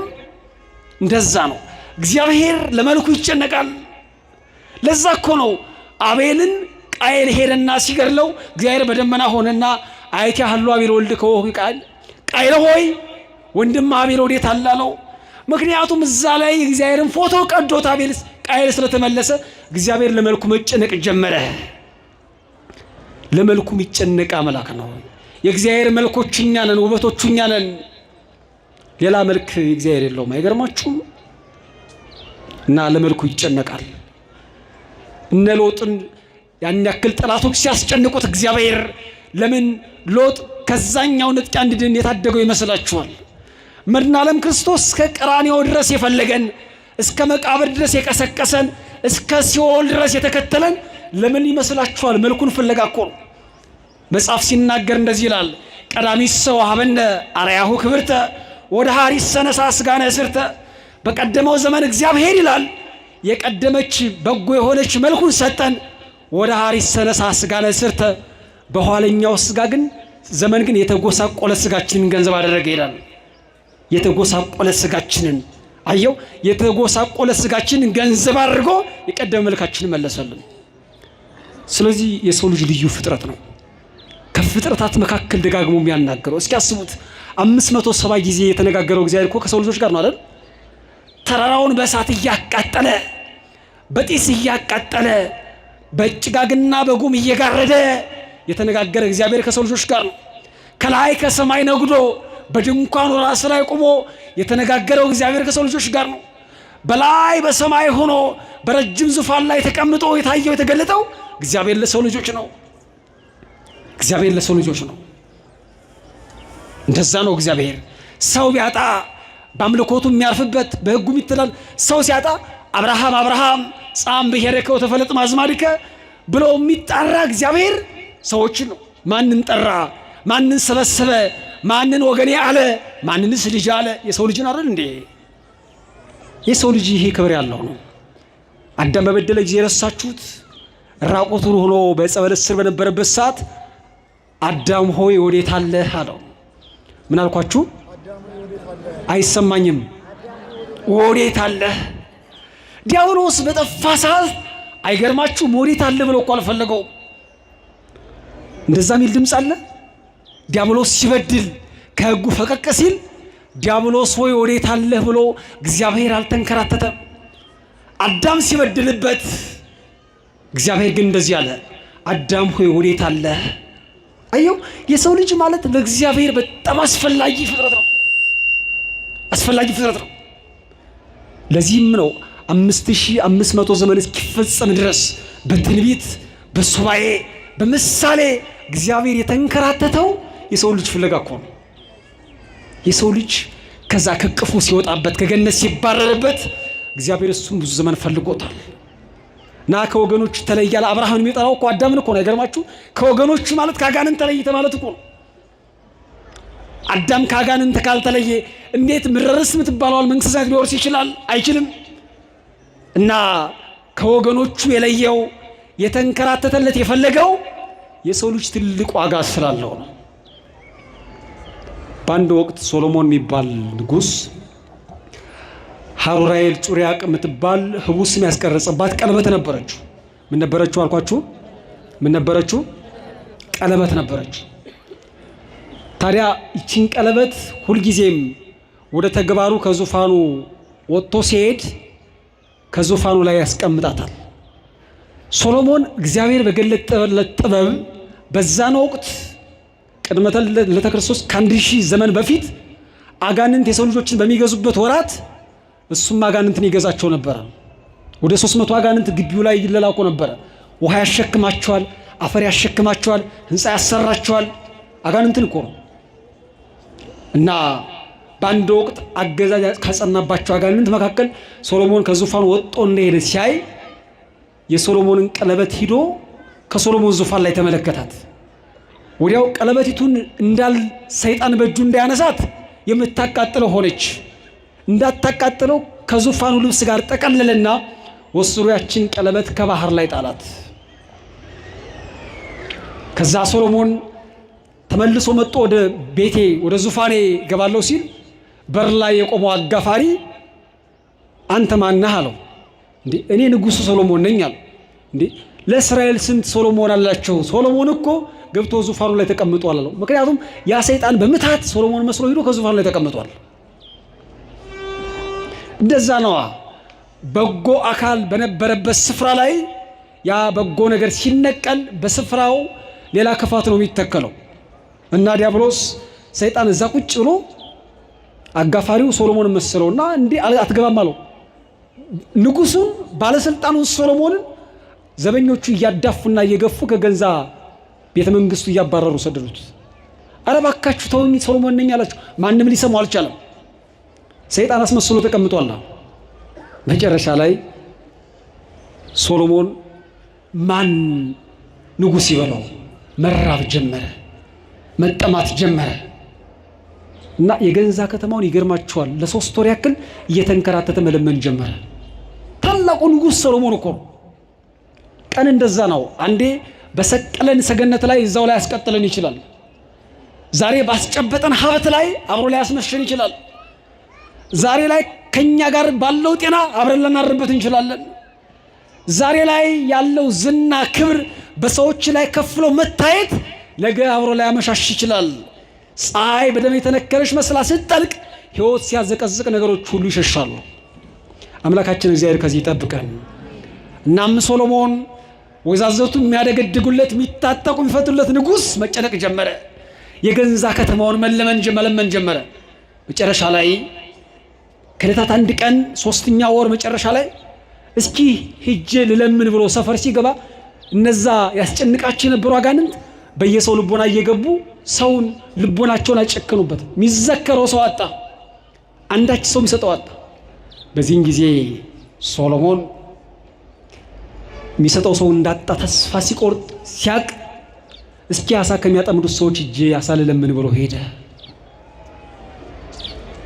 እንደዛ ነው። እግዚአብሔር ለመልኩ ይጨነቃል። ለዛ እኮ ነው አቤልን ቃየል ሄደና ሲገድለው እግዚአብሔር በደመና ሆነና አይተሃሉ አቤል ወልድ ከሆይ ቃየል ሆይ ወንድም አቤል ወዴት አለ አለው። ምክንያቱም እዛ ላይ እግዚአብሔርን ፎቶ ቀዶት አቤል ቃየል ስለተመለሰ እግዚአብሔር ለመልኩ መጨነቅ ጀመረ። ለመልኩ የሚጨነቅ አምላክ ነው። የእግዚአብሔር መልኮች እኛ ነን፣ ውበቶቹ እኛ ነን። ሌላ መልክ እግዚአብሔር የለውም። አይገርማችሁም? እና ለመልኩ ይጨነቃል። እነ ሎጥን ያን ያክል ጠላቶች ሲያስጨንቁት እግዚአብሔር ለምን ሎጥ ከዛኛው ንጥቂያ እንዲድን የታደገው ይመስላችኋል? መድኃኔ ዓለም ክርስቶስ እስከ ቀራንዮ ድረስ የፈለገን፣ እስከ መቃብር ድረስ የቀሰቀሰን፣ እስከ ሲኦል ድረስ የተከተለን ለምን ይመስላችኋል? መልኩን ፍለጋ እኮ ነው። መጽሐፍ ሲናገር እንደዚህ ይላል፣ ቀዳሚሰ ወሀበነ አርአያሁ ክብርተ ወደኃሪሰ ነሣ ሥጋነ እስርተ። በቀደመው ዘመን እግዚአብሔር ይላል የቀደመች በጎ የሆነች መልኩን ሰጠን። ወደኃሪሰ ነሣ ሥጋነ እስርተ። በኋለኛው ሥጋ ግን ዘመን ግን የተጎሳቆለ ሥጋችንን ገንዘብ አደረገ ይላል። የተጎሳቆለ ሥጋችንን አየው። የተጎሳቆለ ሥጋችንን ገንዘብ አድርጎ የቀደመ መልካችንን መለሰልን። ስለዚህ የሰው ልጅ ልዩ ፍጥረት ነው። ከፍጥረታት መካከል ደጋግሞ የሚያናገረው እስኪ አስቡት። 570 ጊዜ የተነጋገረው እግዚአብሔር እኮ ከሰው ልጆች ጋር ነው አይደል? ተራራውን በእሳት እያቃጠለ በጢስ እያቃጠለ በጭጋግና በጉም እየጋረደ የተነጋገረ እግዚአብሔር ከሰው ልጆች ጋር ነው። ከላይ ከሰማይ ነግዶ በድንኳኑ ራስ ላይ ቆሞ የተነጋገረው እግዚአብሔር ከሰው ልጆች ጋር ነው። በላይ በሰማይ ሆኖ በረጅም ዙፋን ላይ ተቀምጦ የታየው የተገለጠው እግዚአብሔር ለሰው ልጆች ነው። እግዚአብሔር ለሰው ልጆች ነው። እንደዛ ነው። እግዚአብሔር ሰው ቢያጣ በአምልኮቱ የሚያርፍበት በሕጉ የሚተላል ሰው ሲያጣ አብርሃም አብርሃም ጻም ብሔረከ ወተፈለጥ ማዝማድከ ብሎ የሚጣራ እግዚአብሔር ሰዎችን ነው። ማንን ጠራ? ማንን ሰበሰበ? ማንን ወገኔ አለ? ማንንስ ልጅ አለ? የሰው ልጅን አይደል እንዴ? የሰው ልጅ ይሄ ክብር ያለው ነው። አዳም በበደለ ጊዜ የረሳችሁት ራቁቱን ሆኖ በዕፀ በለስ ስር በነበረበት ሰዓት አዳም ሆይ ወዴት አለህ አለው። ምን አልኳችሁ? አይሰማኝም። ወዴት አለህ? ዲያብሎስ በጠፋ ሰዓት አይገርማችሁም? ወዴት አለ ብሎ እኮ አልፈለገውም። እንደዛ ሚል ድምፅ አለ። ዲያብሎስ ሲበድል ከሕጉ ፈቀቅ ሲል ዲያብሎስ ሆይ ወዴት አለህ ብሎ እግዚአብሔር አልተንከራተተም። አዳም ሲበድልበት እግዚአብሔር ግን እንደዚህ አለ፣ አዳም ሆይ ወዴት አለህ? አየው፣ የሰው ልጅ ማለት ለእግዚአብሔር በጣም አስፈላጊ ፍጥረት ነው። አስፈላጊ ፍጥረት ነው። ለዚህም ነው 5500 ዘመን እስኪፈጸም ድረስ በትንቢት በሱባኤ በምሳሌ እግዚአብሔር የተንከራተተው የሰው ልጅ ፍለጋ እኮ ነው። የሰው ልጅ ከዛ ከቅፉ ሲወጣበት ከገነት ሲባረርበት እግዚአብሔር እሱም ብዙ ዘመን ፈልጎታል እና ከወገኖቹ ተለያለ። አብርሃምን የሚጠራው እኮ አዳምን እኮ ነው። አይገርማችሁ? ከወገኖቹ ማለት ከአጋንንት ተለይተ ማለት እኮ ነው። አዳም ከአጋንንት ካልተለየ እንዴት ምረርስ የምትባለዋል መንግሥተ ሰማያት ሊወርስ ይችላል? አይችልም። እና ከወገኖቹ የለየው የተንከራተተለት የፈለገው የሰው ልጅ ትልቅ ዋጋ ስላለው ነው። በአንድ ወቅት ሶሎሞን የሚባል ንጉሥ ሐሩራኤል ጩሪያቅ የምትባል ህቡዕ ስም ያስቀረጸባት ቀለበት ነበረችው። ምን ነበረችው አልኳችሁ? ምን ነበረችው? ቀለበት ነበረችው። ታዲያ ይችን ቀለበት ሁልጊዜም ወደ ተግባሩ ከዙፋኑ ወጥቶ ሲሄድ ከዙፋኑ ላይ ያስቀምጣታል። ሶሎሞን እግዚአብሔር በገለጠለት ጥበብ በዛን ወቅት ቅድመ ልደተ ክርስቶስ ከ1000 ዘመን በፊት አጋንንት የሰው ልጆችን በሚገዙበት ወራት እሱም አጋንንትን ይገዛቸው ነበረ። ወደ 300 አጋንንት ግቢው ላይ ይለላቁ ነበረ። ውሃ ያሸክማቸዋል፣ አፈር ያሸክማቸዋል፣ ህንፃ ያሰራቸዋል። አጋንንትን እኮ ነው። እና በአንድ ወቅት አገዛዝ ካጸናባቸው አጋንንት መካከል ሶሎሞን ከዙፋኑ ወጥቶ እንደሄደ ሲያይ የሶሎሞንን ቀለበት ሂዶ ከሶሎሞን ዙፋን ላይ ተመለከታት። ወዲያው ቀለበቲቱን እንዳል ሰይጣን በእጁ እንዳያነሳት የምታቃጥለው ሆነች። እንዳታቃጥለው ከዙፋኑ ልብስ ጋር ጠቀለለና ወስዶ ያችን ቀለበት ከባህር ላይ ጣላት። ከዛ ሶሎሞን ተመልሶ መጥቶ ወደ ቤቴ ወደ ዙፋኔ ገባለሁ ሲል በር ላይ የቆመው አጋፋሪ አንተ ማን ነህ አለው። እንዴ እኔ ንጉሡ ሶሎሞን ነኝ አለው። እንዴ ለእስራኤል ስንት ሶሎሞን አላቸው? ሶሎሞን እኮ ገብቶ ዙፋኑ ላይ ተቀምጧል አለው። ምክንያቱም ያ ሰይጣን በምታት ሶሎሞን መስሎ ሄዶ ከዙፋኑ ላይ ተቀምጧል። እንደዛ ነዋ። በጎ አካል በነበረበት ስፍራ ላይ ያ በጎ ነገር ሲነቀል በስፍራው ሌላ ክፋት ነው የሚተከለው። እና ዲያብሎስ ሰይጣን እዛ ቁጭ ብሎ አጋፋሪው ሶሎሞን መስለውና እንዴ አትገባም አለው። ንጉሱን ባለስልጣኑን ሶሎሞንን ዘበኞቹ እያዳፉና እየገፉ ከገንዛ ቤተ መንግስቱ እያባረሩ ሰደዱት። አረ እባካችሁ ተውኝ ሶሎሞን ነኝ አላቸው። ማንም ሊሰማው አልቻለም። ሰይጣን አስመስሎ ተቀምጧል። መጨረሻ ላይ ሶሎሞን ማን ንጉስ ይበላው መራብ ጀመረ፣ መጠማት ጀመረ። እና የገንዛ ከተማውን ይገርማቸዋል ለ3 ወር ያክል እየተንከራተተ መለመን ጀመረ። ታላቁ ንጉስ ሶሎሞን እኮ ነው። ቀን እንደዛ ነው። አንዴ በሰቀለን ሰገነት ላይ እዛው ላይ ያስቀጥለን ይችላል። ዛሬ ባስጨበጠን ሀብት ላይ አብሮ ላይ ያስመሸን ይችላል። ዛሬ ላይ ከኛ ጋር ባለው ጤና አብረን ልናርበት እንችላለን። ዛሬ ላይ ያለው ዝና ክብር በሰዎች ላይ ከፍሎ መታየት ነገ አብሮ ላይ ያመሻሽ ይችላል። ፀሐይ በደም የተነከረች መስላ ስትጠልቅ ሕይወት ሲያዘቀዝቅ ነገሮች ሁሉ ይሸሻሉ። አምላካችን እግዚአብሔር ከዚህ ይጠብቀን። እናም ሶሎሞን ወዛዘቱ የሚያደገድጉለት የሚታጠቁ የሚፈቱለት ንጉስ መጨነቅ ጀመረ። የገንዛ ከተማውን መለመን ጀመረ። መጨረሻ ላይ ከዕለታት አንድ ቀን 3ኛ ወር መጨረሻ ላይ እስኪ ሂጄ ልለምን ብሎ ሰፈር ሲገባ እነዛ ያስጨንቃቸው የነበሩ አጋንንት በየሰው ልቦና እየገቡ ሰውን ልቦናቸውን አጨከኑበት። የሚዘከረው ሰው አጣ፣ አንዳች ሰው የሚሰጠው አጣ። በዚህን ጊዜ ሶሎሞን የሚሰጠው ሰው እንዳጣ ተስፋ ሲቆርጥ ሲያቅ እስኪ አሳ ከሚያጠምዱት ሰዎች እጄ አሳ ልለምን ብሎ ሄደ።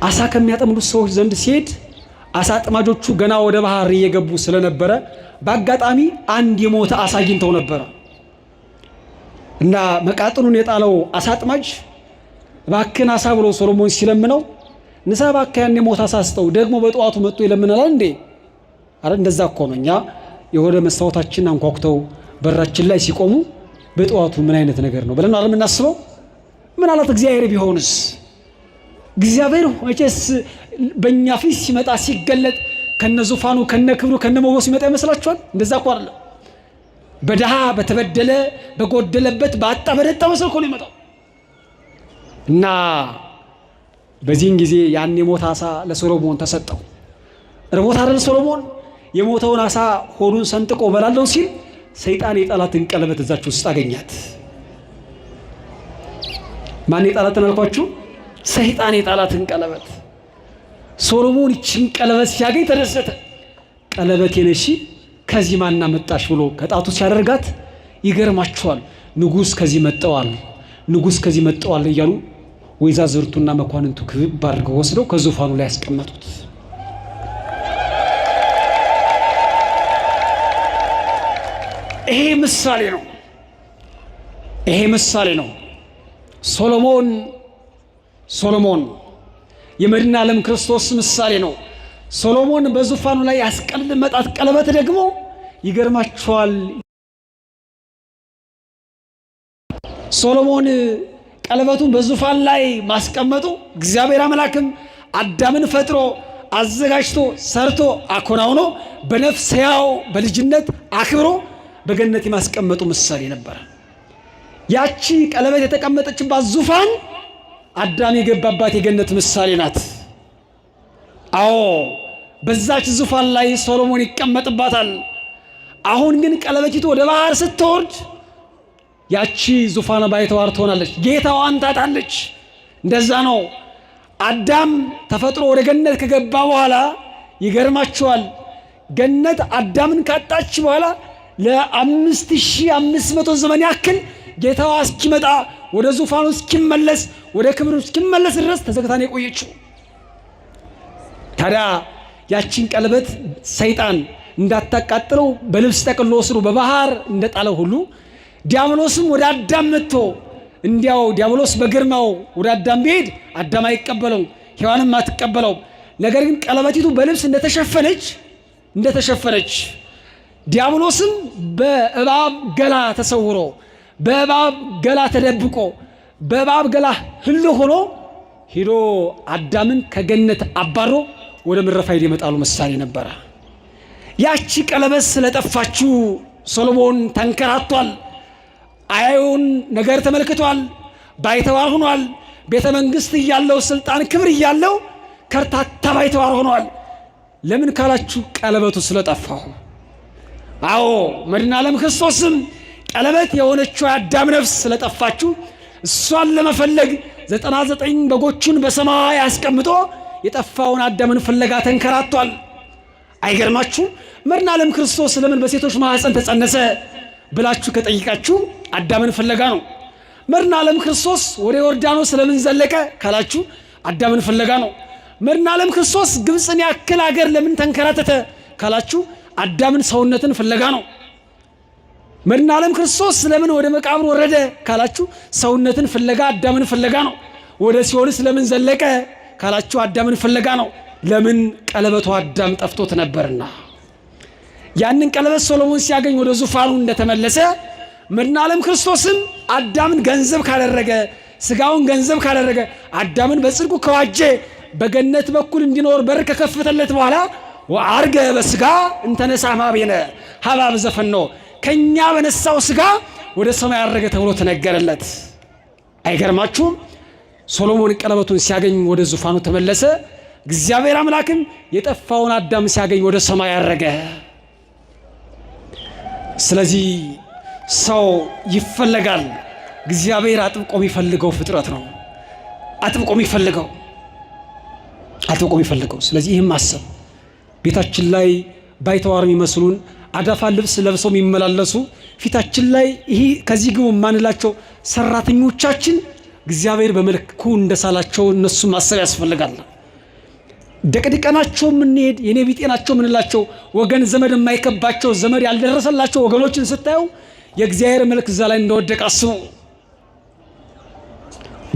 አሳ ከሚያጠምዱት ሰዎች ዘንድ ሲሄድ አሳ አጥማጆቹ ገና ወደ ባህር እየገቡ ስለነበረ በአጋጣሚ አንድ የሞተ አሳ አግኝተው ነበረ። እና መቃጥኑን የጣለው አሳ አጥማጅ እባክህን አሳ ብሎ ሶሎሞን ሲለምነው ንሳ እባክህ ያን የሞተ አሳ ስጠው ደግሞ በጠዋቱ መጥቶ ይለምናል እንዴ? አረ እንደዛ እኮ ነው። እኛ የሆነ መስታወታችን አንኳኩተው በራችን ላይ ሲቆሙ በጠዋቱ ምን አይነት ነገር ነው ብለን አለ የምናስበው። ምን አላት እግዚአብሔር ቢሆንስ? እግዚአብሔር መቼስ በእኛ ፊት ሲመጣ ሲገለጥ ከነዙፋኑ ከነክብሩ ከነሞገሱ ሲመጣ ይመስላችኋል? እንደዛ እኮ አይደለም። በድሃ በተበደለ በጎደለበት ባጣ በደጣ መስሎ እኮ ነው የሚመጣው። እና በዚህን ጊዜ ያን የሞተ አሳ ለሶሎሞን ተሰጠው። ርቦት አይደል ሶሎሞን የሞተውን አሳ ሆዱን ሰንጥቆ በላለው ሲል ሰይጣን የጣላትን ቀለበት እዛች ውስጥ አገኛት። ማን የጣላትን አልኳችሁ? ሰይጣን የጣላትን ቀለበት። ሶሎሞን ይችን ቀለበት ሲያገኝ ተደሰተ። ቀለበቴን እሺ ከዚህ ማን አመጣሽ ብሎ ከጣቱ ሲያደርጋት ይገርማቸዋል። ንጉሥ ከዚህ መጣዋል፣ ንጉሥ ከዚህ መጣዋል እያሉ ወይዛዝርቱና መኳንንቱ ክብ አድርገው ወስደው ከዙፋኑ ላይ ያስቀመጡት። ይሄ ምሳሌ ነው። ይሄ ምሳሌ ነው። ሶሎሞን የመድኃኔ ዓለም ክርስቶስ ምሳሌ ነው። ሶሎሞን በዙፋኑ ላይ ያስቀመጣት ቀለበት ደግሞ ይገርማቸዋል። ሶሎሞን ቀለበቱን በዙፋን ላይ ማስቀመጡ እግዚአብሔር አምላክም አዳምን ፈጥሮ አዘጋጅቶ ሰርቶ አኮናውኖ በነፍስ ሕያው በልጅነት አክብሮ በገነት የማስቀመጡ ምሳሌ ነበር። ያቺ ቀለበት የተቀመጠችባት ዙፋን አዳም የገባባት የገነት ምሳሌ ናት። አዎ በዛች ዙፋን ላይ ሶሎሞን ይቀመጥባታል። አሁን ግን ቀለበቲቱ ወደ ባህር ስትወርድ ያቺ ዙፋን ባይተዋር ትሆናለች፣ ጌታዋን ታጣለች። እንደዛ ነው። አዳም ተፈጥሮ ወደ ገነት ከገባ በኋላ ይገርማቸዋል። ገነት አዳምን ካጣች በኋላ ለ5500 ዘመን ያክል ጌታዋ እስኪመጣ ወደ ዙፋኑ እስኪመለስ ወደ ክብሩ እስኪመለስ ድረስ ተዘግታን የቆየችው። ታዲያ ያቺን ቀለበት ሰይጣን እንዳታቃጥለው በልብስ ጠቅልሎ ወስዶ በባህር እንደጣለው ሁሉ ዲያብሎስም ወደ አዳም መጥቶ እንዲያው ዲያብሎስ በግርማው ወደ አዳም ቢሄድ አዳም አይቀበለው፣ ሔዋንም አትቀበለው። ነገር ግን ቀለበቲቱ በልብስ እንደተሸፈነች ዲያብሎስም በእባብ ገላ ተሰውሮ በእባብ ገላ ተደብቆ በእባብ ገላ ህልው ሆኖ ሄዶ አዳምን ከገነት አባሮ ወደ ምድረ ፋይድ የመጣሉ ምሳሌ ነበረ። ያቺ ቀለበት ስለጠፋችው ሶሎሞን ተንከራቷል። አያዩን ነገር ተመልክቷል። ባይተዋር ሆኗል። ቤተ መንግስት እያለው ስልጣን ክብር እያለው ከርታታ ባይተዋር ሆኗል። ለምን ካላችሁ ቀለበቱ ስለጠፋው። አዎ መድኃኔ ዓለም ክርስቶስም ቀለበት የሆነችው የአዳም ነፍስ ስለጠፋችሁ እሷን ለመፈለግ 99 በጎቹን በሰማይ አስቀምጦ የጠፋውን አዳምን ፍለጋ ተንከራቷል። አይገርማችሁ? መድኃኔ ዓለም ክርስቶስ ለምን በሴቶች ማህፀን ተጸነሰ ብላችሁ ከጠይቃችሁ አዳምን ፍለጋ ነው። መድኃኔ ዓለም ክርስቶስ ወደ ዮርዳኖስ ለምን ዘለቀ ካላችሁ አዳምን ፍለጋ ነው። መድኃኔ ዓለም ክርስቶስ ግብፅን ያክል ሀገር ለምን ተንከራተተ ካላችሁ አዳምን ሰውነትን ፍለጋ ነው። መድኃኔ ዓለም ክርስቶስ ለምን ወደ መቃብር ወረደ ካላችሁ ሰውነትን ፍለጋ አዳምን ፍለጋ ነው። ወደ ሲኦልስ ለምን ዘለቀ ካላችሁ አዳምን ፍለጋ ነው። ለምን? ቀለበቱ አዳም ጠፍቶት ነበርና። ያንን ቀለበት ሶሎሞን ሲያገኝ ወደ ዙፋኑ እንደተመለሰ መድኃኔ ዓለም ክርስቶስም አዳምን ገንዘብ ካደረገ ስጋውን ገንዘብ ካደረገ አዳምን በጽድቁ ከዋጀ በገነት በኩል እንዲኖር በር ከከፈተለት በኋላ ወአርገ በስጋ እንተነሳ ማቤነ ሀባብ ዘፈኖ ከኛ በነሳው ስጋ ወደ ሰማይ ያረገ ተብሎ ተነገረለት። አይገርማችሁም? ሶሎሞን ቀለበቱን ሲያገኝ ወደ ዙፋኑ ተመለሰ። እግዚአብሔር አምላክም የጠፋውን አዳም ሲያገኝ ወደ ሰማይ ያረገ። ስለዚህ ሰው ይፈለጋል። እግዚአብሔር አጥብቆ የሚፈልገው ፍጥረት ነው። አጥብቆ የሚፈልገው። ስለዚህ ይህም ማሰብ ቤታችን ላይ ባይተዋር የሚመስሉን አዳፋ ልብስ ለብሰው የሚመላለሱ ፊታችን ላይ ይሄ ከዚህ ግቡ ማንላቸው ሰራተኞቻችን እግዚአብሔር በመልኩ እንደሳላቸው እነሱ ማሰብ ያስፈልጋል። ደቅድቀናቸው ምንሄድ የኔ ቢጤናቸው ምንላቸው ወገን ዘመድ የማይከባቸው ዘመድ ያልደረሰላቸው ወገኖችን ስታዩ የእግዚአብሔር መልክ እዛ ላይ እንደወደቀ አስቡ።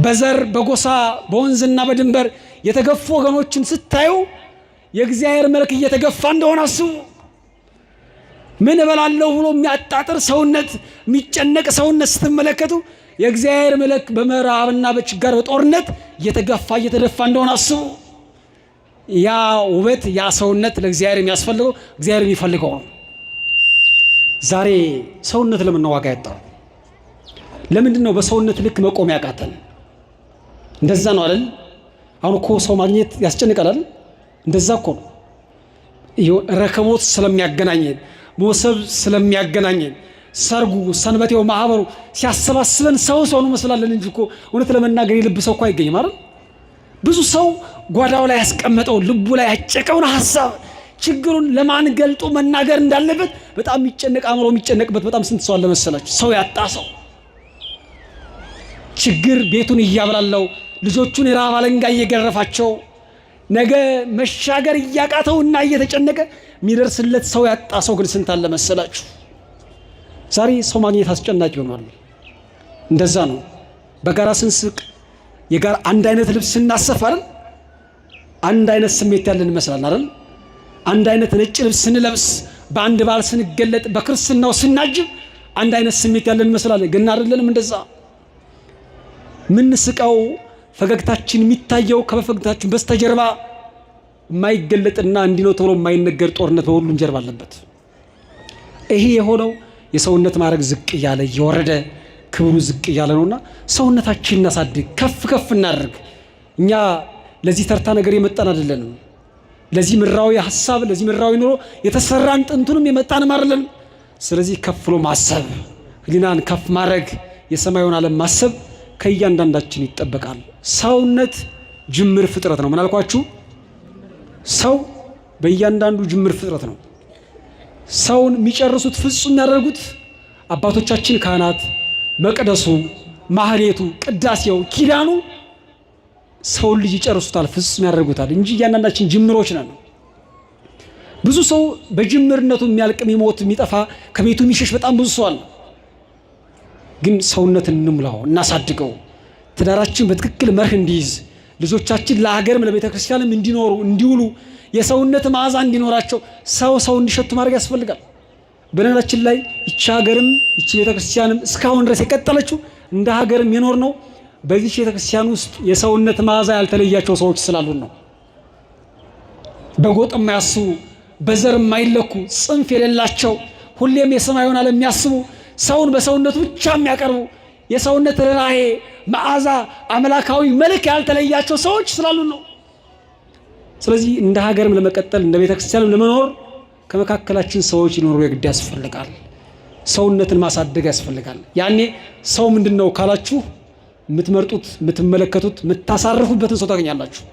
በዘር በጎሳ በወንዝና በድንበር የተገፉ ወገኖችን ስታዩ የእግዚአብሔር መልክ እየተገፋ እንደሆነ አስቡ። ምን እበላለሁ ብሎ የሚያጣጥር ሰውነት የሚጨነቅ ሰውነት ስትመለከቱ የእግዚአብሔር መልክ በመራብና በችጋር በጦርነት እየተገፋ እየተደፋ እንደሆነ አስቡ። ያ ውበት ያ ሰውነት ለእግዚአብሔር የሚያስፈልገው እግዚአብሔር የሚፈልገው ነው። ዛሬ ሰውነት ለምን ነው ዋጋ ያጣው? ለምንድን ነው በሰውነት ልክ መቆም ያቃተን? እንደዛ ነው አይደል? አሁን እኮ ሰው ማግኘት ያስጨንቃል አይደል? እንደዛ እኮ ነው። ረከቦት ስለሚያገናኘን ሞሰብ ስለሚያገናኘን ሰርጉ ሰንበቴው ማህበሩ ሲያሰባስበን ሰው ነው መስላለን እንጂ እኮ እውነት ለመናገር የልብ ሰው እኮ አይገኝም አይደል? ብዙ ሰው ጓዳው ላይ ያስቀመጠው ልቡ ላይ ያጨቀውን ሐሳብ ችግሩን ለማን ገልጦ መናገር እንዳለበት በጣም የሚጨነቅ አእምሮ የሚጨነቅበት በጣም ስንት ሰው አለ መሰላችሁ? ሰው ያጣ ሰው ችግር ቤቱን እያብላለው ልጆቹን የራብ አለንጋ እየገረፋቸው ነገ መሻገር እያቃተውና እየተጨነቀ የሚደርስለት ሰው ያጣ ሰው ግን ስንት አለ መሰላችሁ? ዛሬ ሰው ማግኘት አስጨናቂ ሆኗል። እንደዛ ነው። በጋራ ስንስቅ የጋራ አንድ አይነት ልብስ ስናሰፍ አይደል? አንድ አይነት ስሜት ያለን ይመስላል አይደል? አንድ አይነት ነጭ ልብስ ስንለብስ በአንድ በዓል ስንገለጥ በክርስትናው ስናጅብ አንድ አይነት ስሜት ያለን ይመስላል። ግን አይደለንም እንደዛ። ምን ስቃው ፈገግታችን የሚታየው ከፈገግታችን በስተጀርባ የማይገለጥና እንዲህ ነው ተብሎ የማይነገር ጦርነት በሁሉም ጀርባ አለበት። ይሄ የሆነው የሰውነት ማድረግ ዝቅ እያለ እየወረደ ክብሩ ዝቅ እያለ ነውና ሰውነታችን እናሳድግ፣ ከፍ ከፍ እናደርግ። እኛ ለዚህ ተርታ ነገር የመጣን አይደለንም። ለዚህ ምድራዊ ሐሳብ ለዚህ ምድራዊ ኑሮ የተሰራን ጥንቱንም የመጣንም አይደለንም። ስለዚህ ከፍሎ ማሰብ፣ ህሊናን ከፍ ማድረግ፣ የሰማዩን ዓለም ማሰብ ከእያንዳንዳችን ይጠበቃል። ሰውነት ጅምር ፍጥረት ነው። ምን አልኳችሁ? ሰው በእያንዳንዱ ጅምር ፍጥረት ነው። ሰውን የሚጨርሱት ፍጹም የሚያደርጉት አባቶቻችን ካህናት፣ መቅደሱ፣ ማህሌቱ፣ ቅዳሴው፣ ኪዳኑ ሰውን ልጅ ይጨርሱታል፣ ፍጹም ያደርጉታል እንጂ እያንዳንዳችን ጅምሮች ነን። ብዙ ሰው በጅምርነቱ የሚያልቅ የሚሞት የሚጠፋ ከቤቱ የሚሸሽ በጣም ብዙ ሰው አለ። ግን ሰውነትን እንሙላው፣ እናሳድገው። ትዳራችን በትክክል መርህ እንዲይዝ፣ ልጆቻችን ለሀገርም ለቤተ ክርስቲያንም እንዲኖሩ እንዲውሉ፣ የሰውነት መዓዛ እንዲኖራቸው፣ ሰው እንዲሸቱ ማድረግ ያስፈልጋል። በነገራችን ላይ ይቺ ሀገርም ይቺ ቤተ ክርስቲያንም እስካሁን ድረስ የቀጠለችው እንደ ሀገርም የኖር ነው በዚህ ቤተ ክርስቲያን ውስጥ የሰውነት መዓዛ ያልተለያቸው ሰዎች ስላሉን ነው። በጎጥ የማያስቡ በዘር የማይለኩ ጽንፍ የሌላቸው ሁሌም የሰማዩን ዓለም የሚያስቡ ሰውን በሰውነቱ ብቻ የሚያቀርቡ የሰውነት ርኅራኄ መዓዛ አምላካዊ መልክ ያልተለያቸው ሰዎች ስላሉን ነው። ስለዚህ እንደ ሀገርም ለመቀጠል እንደ ቤተ ክርስቲያንም ለመኖር ከመካከላችን ሰዎች ሊኖሩ የግድ ያስፈልጋል። ሰውነትን ማሳደግ ያስፈልጋል። ያኔ ሰው ምንድን ነው ካላችሁ የምትመርጡት የምትመለከቱት የምታሳርፉበትን ሰው ታገኛላችሁ።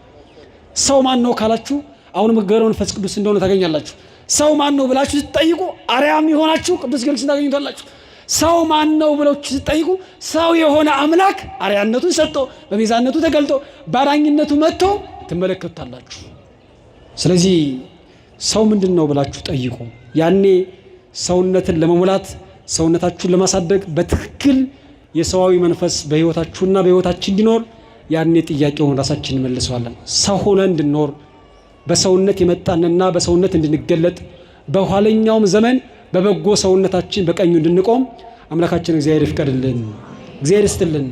ሰው ማን ነው ካላችሁ አሁን መገረ መንፈስ ቅዱስ እንደሆነ ታገኛላችሁ። ሰው ማን ነው ብላችሁ ስትጠይቁ አርያም የሆናችሁ ቅዱስ ጊዮርጊስን ታገኙታላችሁ። ሰው ማን ነው ብላችሁ ስትጠይቁ ሰው የሆነ አምላክ አርያነቱን ሰጥቶ በቤዛነቱ ተገልጦ ባዳኝነቱ መጥቶ ትመለከቱታላችሁ። ስለዚህ ሰው ምንድን ነው ብላችሁ ጠይቁ። ያኔ ሰውነትን ለመሙላት ሰውነታችሁን ለማሳደግ በትክክል የሰዋዊ መንፈስ በህይወታችሁና በህይወታችን እንዲኖር ያኔ ጥያቄውን ራሳችን እንመልሰዋለን። ሰው ሆነ እንድንኖር በሰውነት የመጣንና በሰውነት እንድንገለጥ በኋለኛውም ዘመን በበጎ ሰውነታችን በቀኙ እንድንቆም አምላካችን እግዚአብሔር ይፍቀድልን። እግዚአብሔር ይስጥልን።